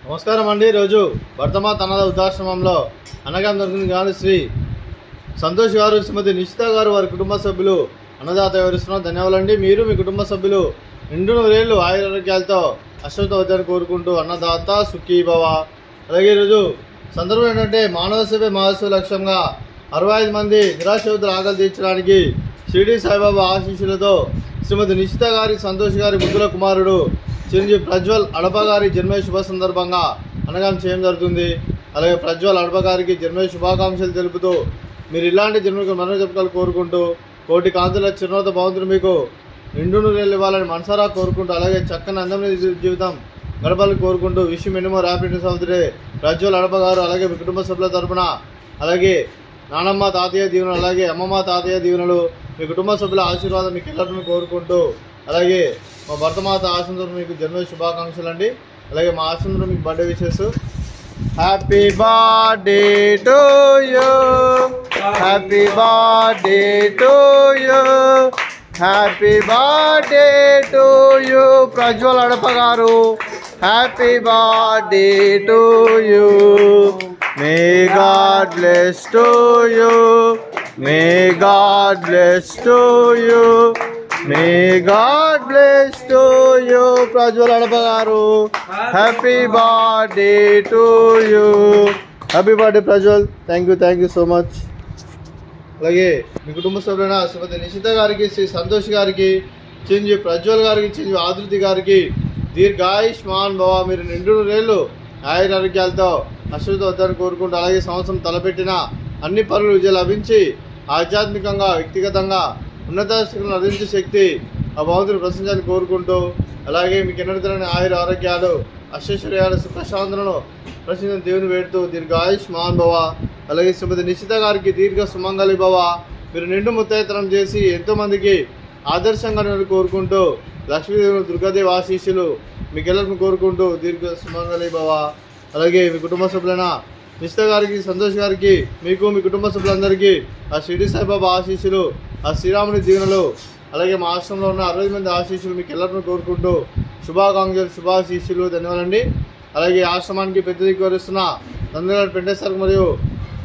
నమస్కారం అండి. ఈరోజు వర్ధమాత అన్నద వృద్ధాశ్రమంలో అన్నగారు దొరికింది కానీ శ్రీ సంతోష్ గారు, శ్రీమతి నిషిత గారు, వారి కుటుంబ సభ్యులు అన్నదాత వివరిస్తున్నారు. ధన్యవాదాలండి. మీరు మీ కుటుంబ సభ్యులు నిండు నూరేళ్లు ఆయురారోగ్యాలతో అశ్వత వద్దని కోరుకుంటూ అన్నదాత సుఖీభవ. అలాగే ఈరోజు సందర్భం ఏంటంటే మానవ సేవ మహోత్సవ లక్ష్యంగా 65 మంది నిరాశ్రతుల ఆకలి తీర్చడానికి షిరిడి సాయిబాబా ఆశీస్సులతో శ్రీమతి నిషిత గారి, సంతోష్ గారి ముద్దుల కుమారుడు చిరంజీవి ప్రజ్వల్ అడప గారి జన్మ శుభ సందర్భంగా అన్నదానం చేయడం జరుగుతుంది. అలాగే ప్రజ్వల్ అడప గారికి జన్మ శుభాకాంక్షలు తెలుపుతూ మీరు ఇలాంటి జన్మకు మరణ జపకాలు కోరుకుంటూ కోటి కాంతుల చిరునవ్వుతో భగవంతుడు మీకు నిండు నూరేళ్ళు ఇవ్వాలని మనసారా కోరుకుంటూ అలాగే చక్కని అందమైన జీవితం గడపాలని కోరుకుంటూ wish many more happy returns of the day Prajwal Adapa garu. అలాగే మీ కుటుంబ సభ్యుల తరపున అలాగే నానమ్మ తాతయ్య దీవెనలు, అలాగే అమ్మమ్మ తాతయ్య దీవెనలు, మీ కుటుంబ సభ్యుల ఆశీర్వాదం మీకు ఎల్లరిని కోరుకుంటూ అలాగే మా భర్తమాత ఆశంతో మీకు జన్మ శుభాకాంక్షలు అండి. అలాగే మా ఆశంతో మీకు birthday wishes. Happy birthday to you, happy birthday to you, happy birthday to you Prajwal Adapa garu. Happy birthday to you. May God bless to you, may God bless to you, may God bless to you Prajwal Adapa garu. Happy birthday to you. Happy birthday Prajwal. Thank you so much. అలాగే మీ కుటుంబ సభ్యులైన శ్రీమతి నిషిత గారికి, శ్రీ సంతోష్ గారికి, చిరంజీవి ప్రజ్వల్ గారికి, చిరంజీవి ఆదృతి గారికి దీర్ఘాయుష్మాన్ భవ. మీరు నిండు నూరేళ్ళు ఆయురారోగ్యాలతో అశ్వత వద్దని కోరుకుంటూ అలాగే సంవత్సరం తలపెట్టిన అన్ని పనులు విజయం లభించి ఆధ్యాత్మికంగా వ్యక్తిగతంగా ఉన్నత శక్తులను అందించే శక్తి ఆ భగవంతుని ప్రశంసాన్ని కోరుకుంటూ అలాగే మీకు ఎన్నడతలని ఆయుర ఆరోగ్యాలు, అష్టైశ్వర్యాలు, సుఖశాంతులను ప్రశ్న దేవుని వేడుతూ దీర్ఘాయుష్మాన్ భవ. అలాగే శ్రీమతి నిషిత గారికి దీర్ఘ సుమంగళి భవ. మీరు నిండు ముత్తైతనం చేసి ఎంతోమందికి ఆదర్శంగా కోరుకుంటూ లక్ష్మీదేవి, దుర్గాదేవి ఆశీస్సులు మీకు ఎల్లరిని కోరుకుంటూ దీర్ఘ సుమంగళి భవ. అలాగే మీ కుటుంబ సభ్యులైన నిషిత గారికి, సంతోష్ గారికి, మీకు మీ కుటుంబ సభ్యులందరికీ ఆ షిరిడి సాయిబాబా ఆశీస్సులు, ఆ శ్రీరాముని దీవెనలు, అలాగే మా ఆశ్రమంలో ఉన్న 60 మంది ఆశీస్సులు మీకు ఎల్లరిని కోరుకుంటూ శుభాకాంక్షలు, శుభాశీస్సులు. ధన్యవాదాలండి. అలాగే ఆశ్రమానికి పెద్ద దిక్కు వరిస్తున్న నందగారి పెంటేశ్వర్ మరియు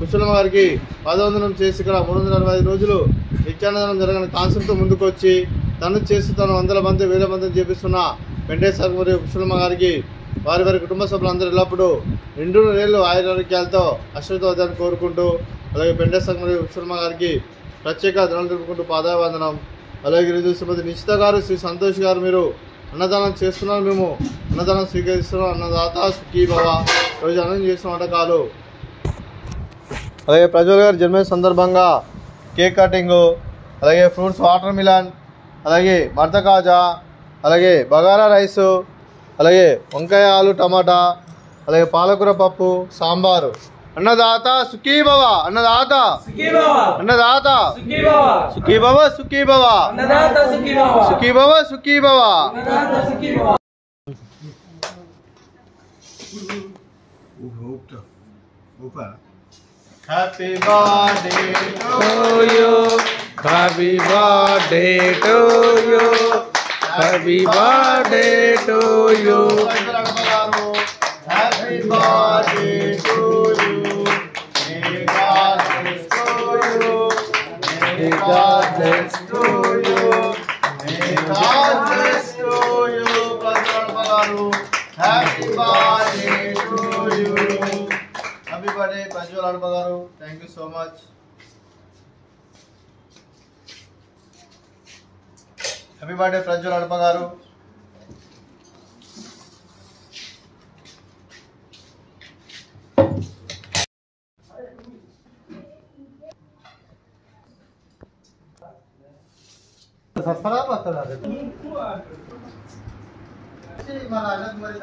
కుశలమ్మ గారికి పాదవందనం చేసి ఇక్కడ 365 రోజులు నిత్యానందనం జరగని కాన్సెప్ట్తో ముందుకు వచ్చి తను చేసి తను 100 మంది 1000 మందిని చేపిస్తున్న పెంటేశ్వర్ మరియు కుశలమ్మ గారికి వారి వారి కుటుంబ సభ్యులందరూ ఎల్లప్పుడూ నిండు నూరేళ్ళు ఆయురారోగ్యాలతో అశ్వత వద్దని కోరుకుంటూ అలాగే పెంటేశ్వర్ మరియు కుశలమ్మ గారికి ప్రత్యేక ధనలు తెలుపుకుంటూ పాదాభివందనం. అలాగే ఈరోజు శ్రీమతి నిషిత గారు, శ్రీ సంతోష్ గారు మీరు అన్నదానం చేస్తున్నాం, మేము అన్నదానం స్వీకరిస్తున్నాం. అన్నదాత సుఖీభవ. రోజు అన్నం చేసిన వంటకాలు. అలాగే ప్రజ్వల్ గారి జన్మ సందర్భంగా కేక్ కటింగు, అలాగే ఫ్రూట్స్ వాటర్ మిలన్, అలాగే మర్త కాజా, అలాగే బగారా రైసు, అలాగే వంకాయ ఆలు టమాటా, అలాగే పాలకూర పప్పు, సాంబారు. అన్నదాత సుఖీభవ, అన్నదాత అన్నదాత సుఖీభవ, సుఖీభవ సుఖీభవ, సుఖీభవ. Happy birthday to you, happy birthday to you, happy birthday to you. Happy birthday to you. May God bless to you, may God bless to you, may God bless to you Prajwal garu. Happy birthday to you. Happy birthday Prajwal Adapa garu. Thank you so much. Happy birthday Prajwal Adapa garu. సస్తారా పస్తారా మన అన్నది మరి